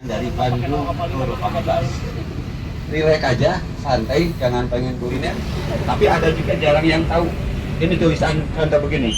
Dari Bandung ke Pamekasan. Rileks aja, santai, jangan pengen kuliner. Tapi ada juga jarang yang tahu. Ini tulisan contoh begini.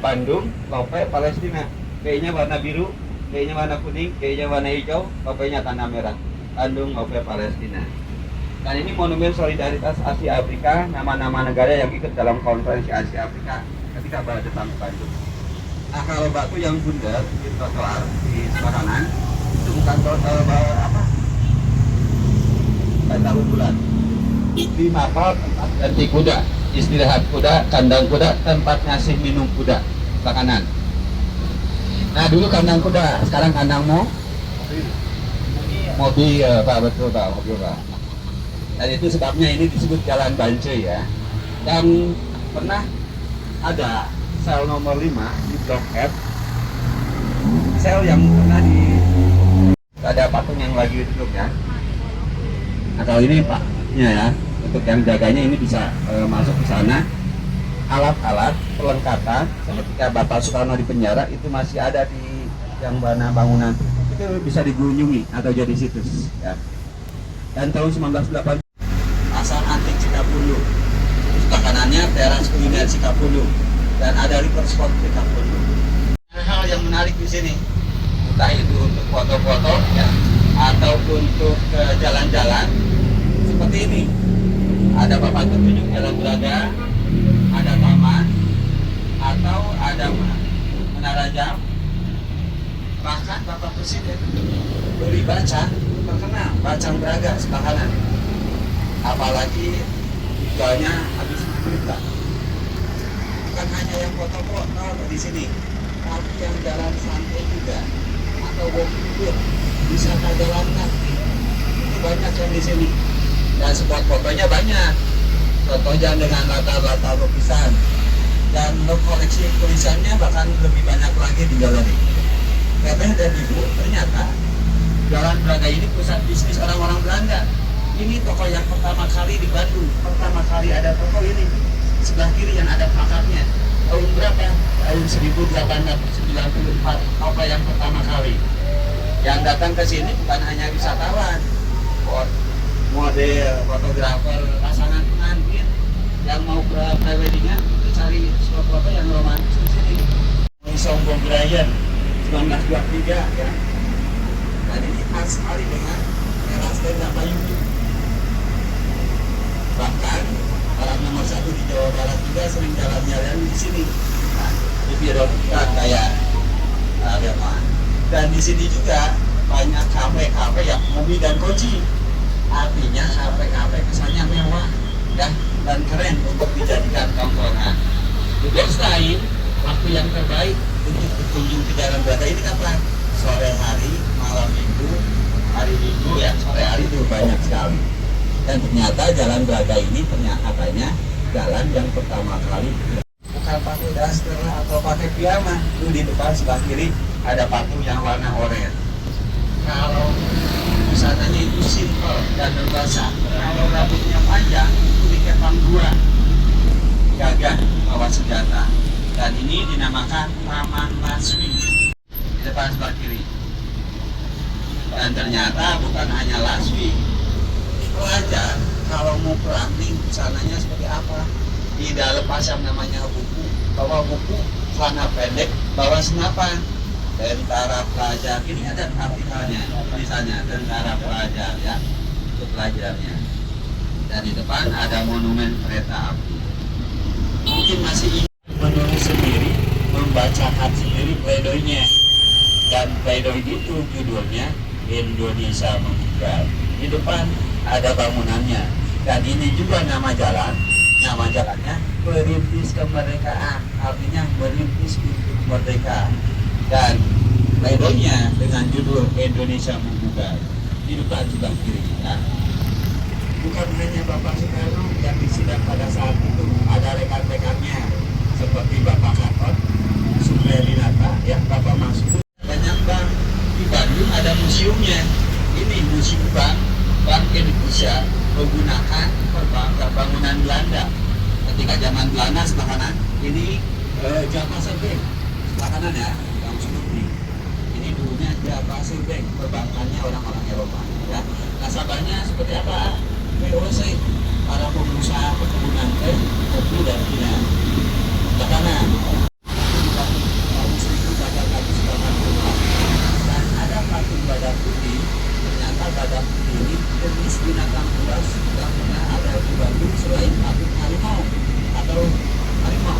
Bandung, Lope, Palestina. Kayaknya warna biru, kayaknya warna kuning, kayaknya warna hijau, Lope-nya tanda merah. Bandung, Lope, Palestina. Dan ini monumen solidaritas Asia Afrika, nama-nama negara yang ikut dalam konferensi Asia Afrika ketika datang ke Bandung. Nah, kalau batu yang bundar di trotoar di sebelah kanan itu bukan apa? Tahu bulan. Di mapal tempat ganti kuda, istirahat kuda, kandang kuda, tempat ngasih minum kuda, sebelah kanan. Nah, dulu kandang kuda, sekarang kandang mobil, Pak, betul Pak, mobil Pak. Dan itu sebabnya ini disebut Jalan Bance ya. Dan pernah ada sel nomor 5 di Blok F, sel yang pernah ada patung yang lagi duduk ya. Nah, kalau ini paknya ya, untuk yang jaganya ini bisa masuk ke sana. Alat-alat perlengkapan ketika Bapak Soekarno di penjara itu masih ada di yang mana bangunan itu bisa digunjungi atau jadi situs ya. Dan tahun 1980 pasar antik Cikapundung, sebelah kanannya teras kuliner Cikapundung dan ada river spot Cikapundung. Hal yang menarik di sini, entah itu untuk foto-foto ya atau untuk jalan-jalan seperti ini. Ada papan petunjuk jalan Braga, ada taman, atau ada menara jam. Bahkan Bapak Presiden beli bacang terkenal, bacang Braga sebelah kanan. Apalagi jualnya habis berita. Bukan hanya yang foto-foto di sini, tapi yang jalan santai juga, atau walking, wisata jalan kaki itu banyak yang di sini. Dan spot fotonya banyak. Contohnya dengan latar-latar lukisan dan koleksi tulisannya bahkan lebih banyak lagi di galeri. Teteh dan Ibu, ternyata Jalan Braga ini pusat bisnis orang-orang Belanda. Ini toko yang pertama kali di Bandung. Pertama kali ada toko ini. Sebelah kiri yang ada plakatnya. Tahun berapa? Tahun 1894. Toko yang pertama kali. Yang datang ke sini bukan hanya wisatawan, model, fotografer, pasangan pengantin yang mau pre-weddingan itu cari spot foto yang romantis di sini. Sombong Brian 1923 ya. Dan ini khas sekali dengan teras tenda Payung. Bahkan orang nomor 1 di Jawa Barat juga sering jalan-jalan di sini. Nah, di biro kita kayak dan di sini juga banyak kafe-kafe yang mobil dan koci. Artinya kafe-kafe kesannya mewah ya, dan keren untuk dijadikan tongkrongan. Juga selain waktu yang terbaik untuk berkunjung ke Jalan Braga ini kapan? Sore hari, malam minggu, hari minggu ya, sore hari itu banyak sekali. Dan ternyata Jalan Braga ini katanya jalan yang pertama kali bukan pakai daster atau pakai piyama. Itu di depan sebelah kiri ada patung yang warna oranye. Kalau busananya itu simple dan berbahasa. Kalau rambutnya panjang itu dikepang dua, gagah bawa senjata. Dan ini dinamakan Taman Laswi di depan sebelah kiri. Dan ternyata bukan hanya Laswi, pelajar kalau mau perang nih busananya seperti apa? Tidak lepas yang namanya buku, bawa buku, celana pendek, bawa senapan. Tentara pelajar, ini ada artikelnya, tulisannya tentara pelajar ya, untuk pelajarnya. Dan di depan ada monumen kereta api. Mungkin masih ingin menulis sendiri, membacakan sendiri pledoinya. Dan pledoi itu judulnya Indonesia Membuka. Di depan ada bangunannya. Dan ini juga nama jalan, nama jalannya Perintis Kemerdekaan, artinya merintis untuk merdeka. Dan pledoinya dengan judul Indonesia Membuka di depan sebelah kiri ya. Bukan hanya Bapak Soekarno yang disidang pada saat itu, ada rekan-rekannya seperti Bapak Karton, Supriyadinata, ya Bapak Masud. Banyak bank di Bandung ada museumnya. Ini museum Bank Indonesia menggunakan bangunan Belanda ketika zaman Belanda sebelah kanan. Ini Java sebelah kanan ya. Ini dulunya Java Bank, perbankannya orang nasabahnya seperti apa? VOC, para pengusaha perkebunan teh, kopi dan Cina. Karena tahun 1880 dan ada patung badak putih. Ternyata badak putih ini jenis binatang buas yang pernah ada di Bandung selain patung harimau atau harimau.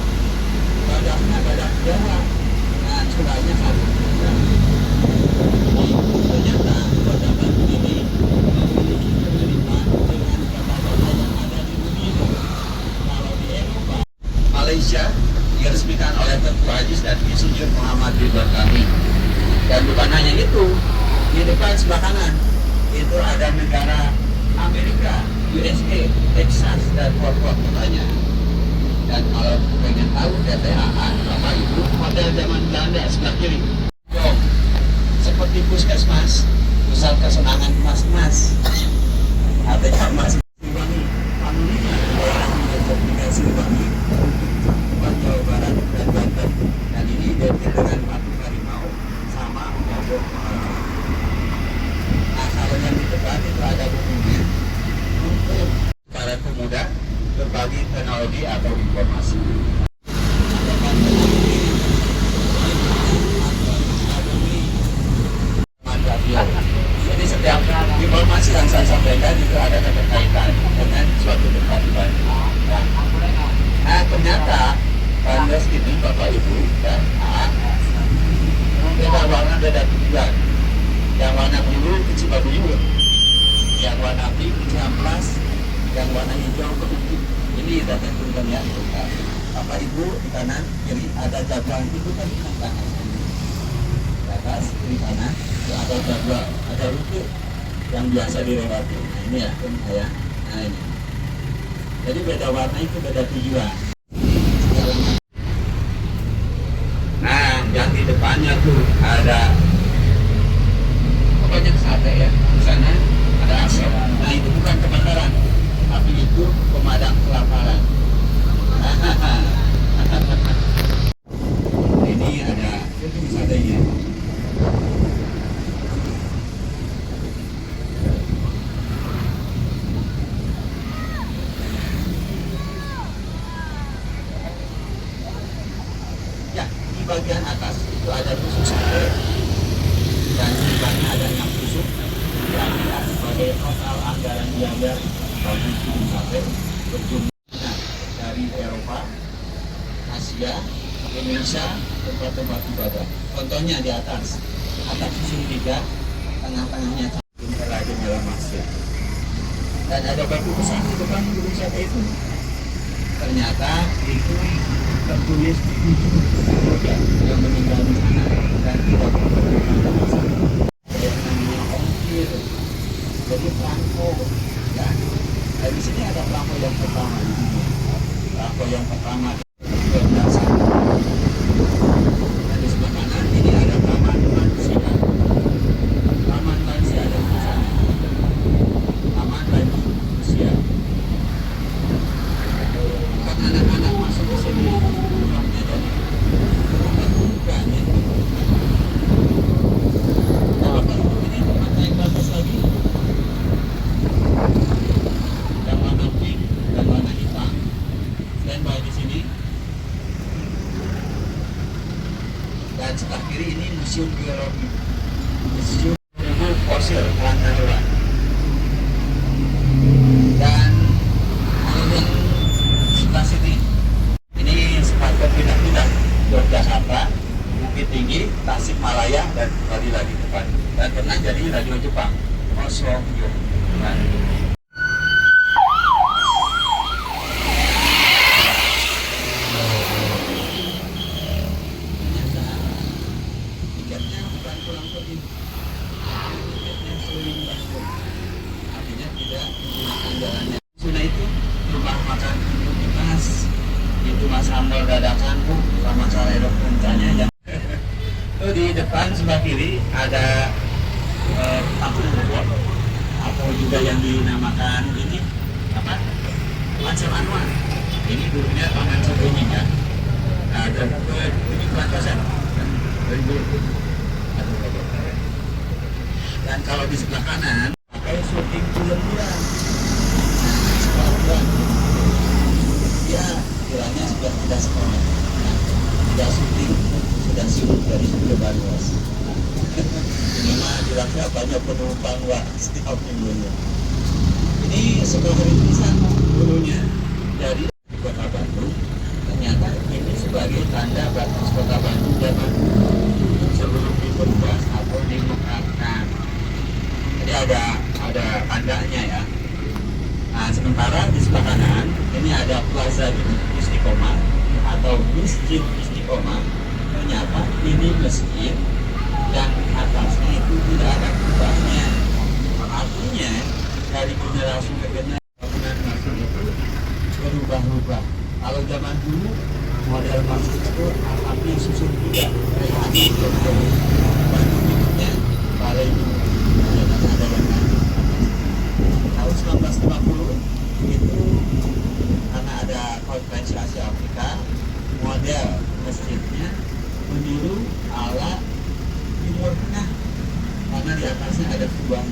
Badaknya badak Jawa. Nah, curahnya satu. Ternyata badak putih ini memiliki kemiripan dengan badak-badak yang ada di dunia. Kalau di Eropa, Malaysia diresmikan oleh Tengku Haji dan Insinyur Muhammad Ridwan Kamil. Dan bukan hanya itu, di depan sebelah kanan itu ada negara Amerika, USA, Texas, dan Fort kotanya. Dan kalau pengen tahu DTAA, Bapak Ibu, model zaman Belanda sebelah kiri. Yo, seperti puskesmas, pusat kesenangan mas-mas. Artinya mas Siliwangi, familinya daerah dengan Siliwangi, Jawa Barat dan Banten. Dan ini identik dengan patung harimau sama obor. Nah, kalau yang di depan itu ada bukunya untuk para pemuda berbagi teknologi atau informasi. Jadi setiap informasi yang saya sampaikan itu ada keterkaitan dengan suatu tempat ibadah. Nah, ternyata kandas ini Bapak Ibu dan beda warna, beda tujuan. Yang warna biru ke Cibaduyut, yang warna pink ke Ciamplas, yang warna hijau ke Bukit. Ini data turun ya. Bapak Ibu di kanan kiri ada jadwal itu kan di kanan. Di atas kiri kanan itu ada jadwal, ada rute yang biasa dilewati. Nah, ini ya saya. Nah ini. Jadi beda warna itu beda tujuan. Nah, yang di depannya tuh ada banyak sate ya. Di sana ada asap. Nah, itu bukan kebakaran, tapi itu pemadam kelaparan. Ini ada itu satenya. Ya, di bagian atas itu ada tusuk sate dan di bawahnya ada 6 tusuk yang sebagai total anggaran biaya bagi tusuk sate berjumlah dari Eropa, Asia, Indonesia, tempat-tempat ibadah. Contohnya di atas tusuk 3, tengah-tengahnya cakung lagi dalam masjid. Dan ada batu besar di depan gunung sate itu. Ternyata itu tertulis 7 keluarga yang meninggal di sana dan tidak berkenan di sana. Yang namanya ongkir, jadi perangko, ya. Dan di sini ada perangko yang pertama di sini. Perangko yang pertama di biasa. Dan di sebelah kanan ini ada taman manusia. Taman manusia ada di sana. Taman manusia. Bukan anak-anak masuk ke sini. Bukannya jadi. Bukan itu. Nah, Bapak Ibu, ini tempat naik bagus lagi. Yang warna pink dan warna hitam. Standby di sini. Dan sebelah kiri ini museum biologi. Museum ilmu fosil langka hewan. Dan yang sebelah sini ini sempat berpindah-pindah Yogyakarta, Bukit Tinggi, Tasikmalaya dan tadi lagi depan. Dan pernah jadi radio Jepang, Osogyo. Nah, tiketnya bukan pulang pergi, tiketnya keliling Bandung. Artinya tidak menggunakan jalannya. Sudah itu rumah makan Universitas itu Mas Sambal dadakan Bu sama Carerok rencanya yang itu di depan sebelah kiri ada tampung bubur atau juga yang dinamakan ini apa? Macam Anwar. Ini dulunya Taman Sebunyi ya. Nah, dan ini Plantasen dan kalau di sebelah kanan pakai syuting Indonesia banyak penumpang Wak setiap minggunya. Ini sebuah rintisan dulunya dari Kota Bandung. Ternyata ini sebagai tanda batas Kota Bandung zaman sebelum diperluas atau dimekarkan. Jadi ada tandanya ya. Nah, sementara di sebelah kanan ini ada Plaza Istiqomah atau Masjid Istiqomah. Ternyata ini masjid yang atasnya itu tidak ada kubahnya. Artinya dari generasi ke generasi bangunan masjid itu berubah-ubah. Kalau zaman dulu model masjid itu atapnya susun juga kayak bentuknya balai dulu. Ada yang lain. Tahun 1950 itu karena ada konferensi Asia Afrika, model masjidnya meniru ala Timur Tengah karena di atasnya ada kubah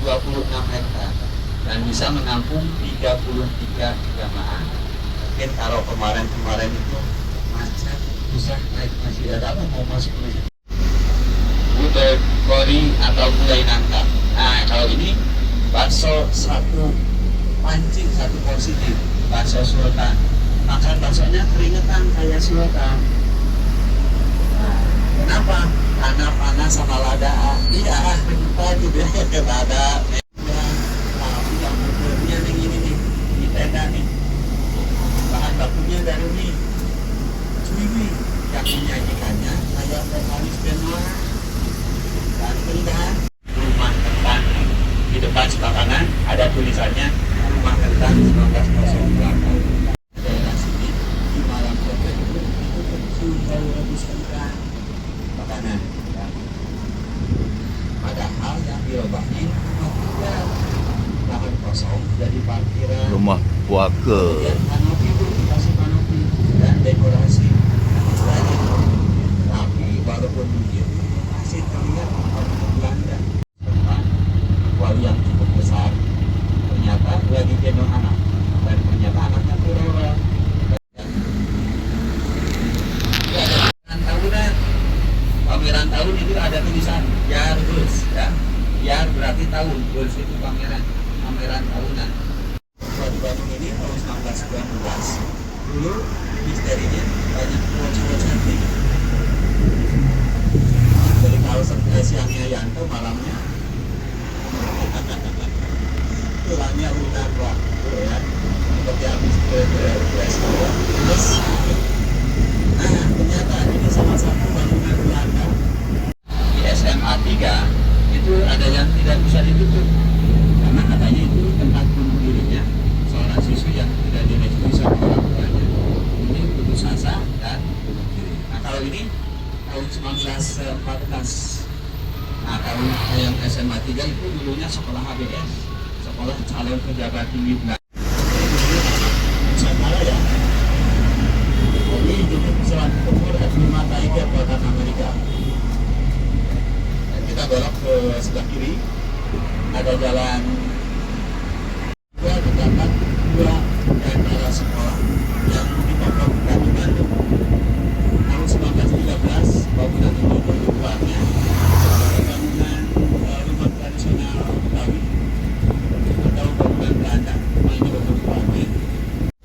26 hektar dan bisa menampung 33 jamaah. Mungkin kalau kemarin itu macet susah naik masjid, ada apa mau masuk masjid butuh kori atau gulai nangka. Nah kalau ini bakso satu pancing, satu porsi bakso sultan. Makan baksonya keringetan kayak sultan. Nah, kenapa? Karena panas sama lada. Iya, keringetan gitu ya, lada. Tapi yang modelnya nih ini nih, di tenda nih. Bahan bakunya dari nih, cuiwi. Yang menyajikannya kayak vokalis Benoa. Dan keringan. Rumah kentang. Di depan sebelah kanan ada tulisannya Rumah Kentang 1908. Daerah sini di malam kota itu kecil bau rebus kentang makanan. Ya. Padahal yang dirobahnya rumah tinggal, lahan kosong jadi parkiran. Rumah puaka. Kanopi itu dikasih kanopi dan dekorasi. Tapi walaupun begitu masih terlihat bangunan Belanda. Wali yang cukup besar ternyata lagi gendong anak dan ternyata anaknya turun. Pameran tahun itu ada tulisan Yar Gurs ya. Yar berarti tahun, Gurs itu pameran tahunan. Di Bandung ini tahun 1919 dulu misterinya banyak cowok-cowok cantik. Dari kawasan siangnya Yanto, malamnya tulangnya lunak waktu ya, seperti habis ke restoran. Terus nah ternyata ini salah satu bangunan Belanda di SMA 3 itu ada yang tidak bisa ditutup karena katanya itu tempat bunuh dirinya seorang siswi yang tidak direstui sama orang tuanya. Ini putus asa dan bunuh diri. Nah kalau ini tahun 1914. Nah tahun yang SMA 3 itu dulunya sekolah HBS, sekolah calon pejabat tinggi Belanda. Nusantara ya. Ini jadi pesawat tempur F-5 Tiger buatan Amerika. Dan kita belok ke sebelah kiri, ada jalan terdapat dua antara sekolah yang dipapapkan di Bandung. Tahun 1913 bangunan itu berubahnya bangunan rumah tradisional Betawi atau bangunan Belanda. Ini berubahnya.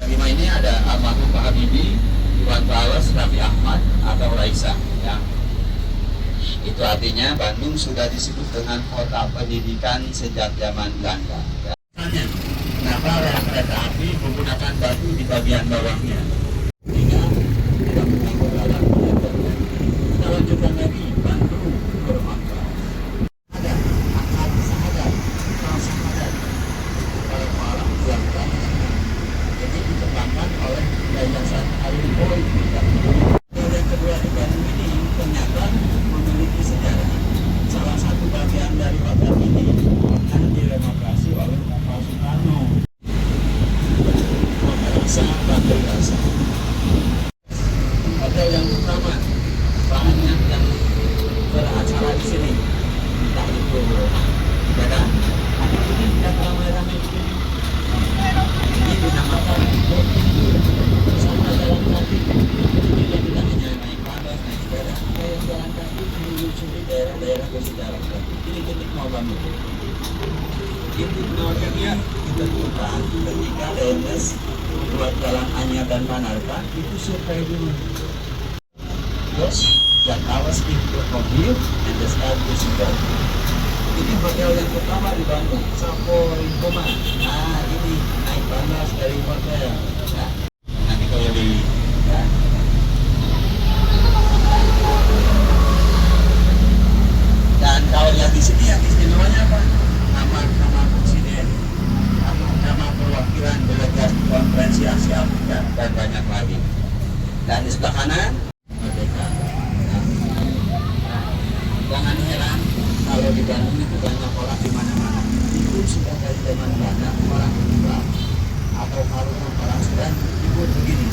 Dari ini ada almarhum Pak Habibie, Iwan Fals, Raffi Ahmad atau Raisa ya. Itu artinya Bandung sudah disebut dengan kota pendidikan sejak zaman Belanda ya. Kenapa rel kereta api menggunakan batu di bagian bawahnya sehingga tidak mengganggu lalu lintas. Kita lanjutkan lagi Bandung bermakna ada akal sahadat para malam dilakukan jadi dikembangkan oleh Yayasan Alimboy. Yang kedua di Bandung ini ternyata memiliki sejarah. Salah satu bagian dari hotel ini pernah direnovasi oleh Kapal Soekarno. Hotel Rasa, Bandung Rasa. Ini titik nol Bandung. Titik nolnya ditentukan ketika DNS buat Jalan Anyar dan Manarka itu survei dulu. Terus Jakarta speak to mobil and the start is go. Ini hotel yang pertama di Bandung, Savoy Koma. Nah ini naik panas dari hotel. Nah, nanti kalau di ya. Dan kalau lihat di sini yang istimewanya apa? Nama presiden, nama perwakilan delegat konferensi Asia Afrika dan banyak lagi. Dan di sebelah kanan Merdeka. Jangan heran kalau di Bandung itu banyak orang di mana-mana. Itu sudah dari zaman Belanda orang tua atau kalau orang Sudan itu begini.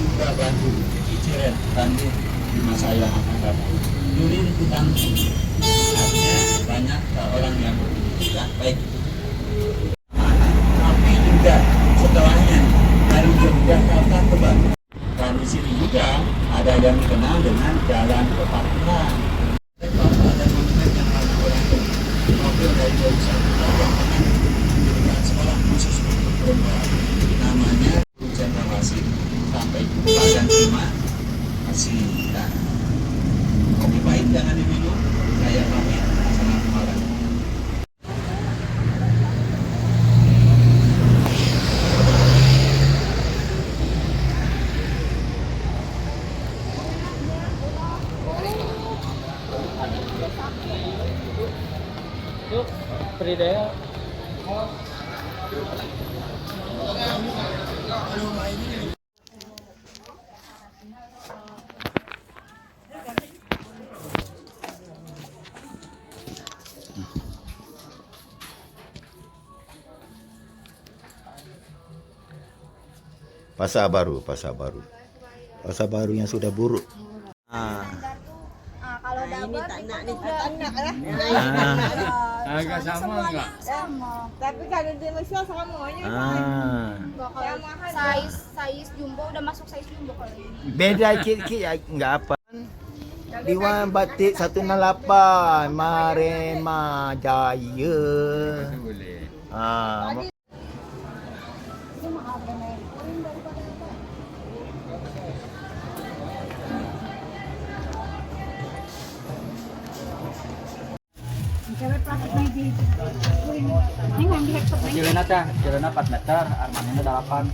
Juga Bandung, Ciciren, Bandung di masa yang akan datang. Yurin Kutangki. Artinya banyak orang yang tidak baik. Tapi juga setelahnya dari Yogyakarta ke Bandung. Dan di sini juga ada yang dikenal dengan Jalan Kepatihan. Kalau ada monumen yang mana orang itu mobil dari jurusan yang pernah mendirikan sekolah khusus untuk perempuan. Namanya Cendrawasih sampai jumpa dan terima kasih. Nah, kopi pahit jangan diminum. Saya pamit. Assalamualaikum. Yuk, Pridaya. Pasar baru yang sudah buruk. Kalau dapat itu anak ya. Agak sama enggak? Sama. Tapi kalau di Malaysia semuanya size jumbo udah masuk size jumbo kalau ini. Beda sikit ya, enggak apa. Diwan batik 168 Marema Jaya. Boleh. Kecilnya 4 meter, armanya 8.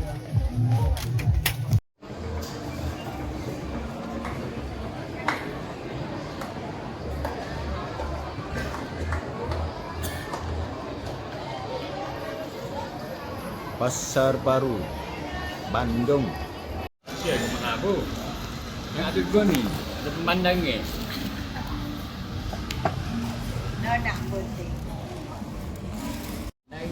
Pasar Baru Bandung. Ya, kemana aku? Yang ada gua nih, ada pemandangnya. Nak putih. Kayak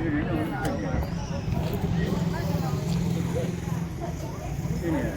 gini. Ini ya.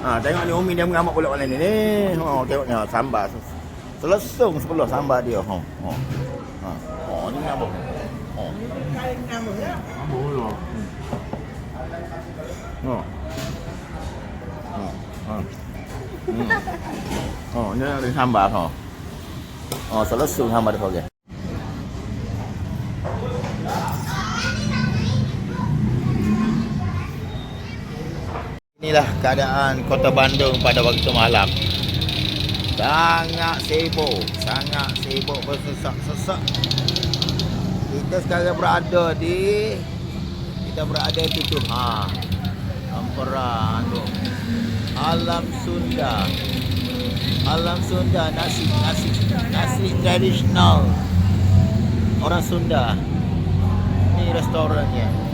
Tengok ni Umi dia mengamuk pula malam ni. Tengok ni sambar. Selesung sebelah sambar dia. Ni mengamuk. Ngamuk pula. Ni ada sambar selesung sambar dia okey. Inilah keadaan Kota Bandung pada waktu malam. Sangat sibuk bersesak-sesak. Kita sekarang berada di itu Ampera Alam Sunda nasi tradisional orang Sunda. Ini restorannya.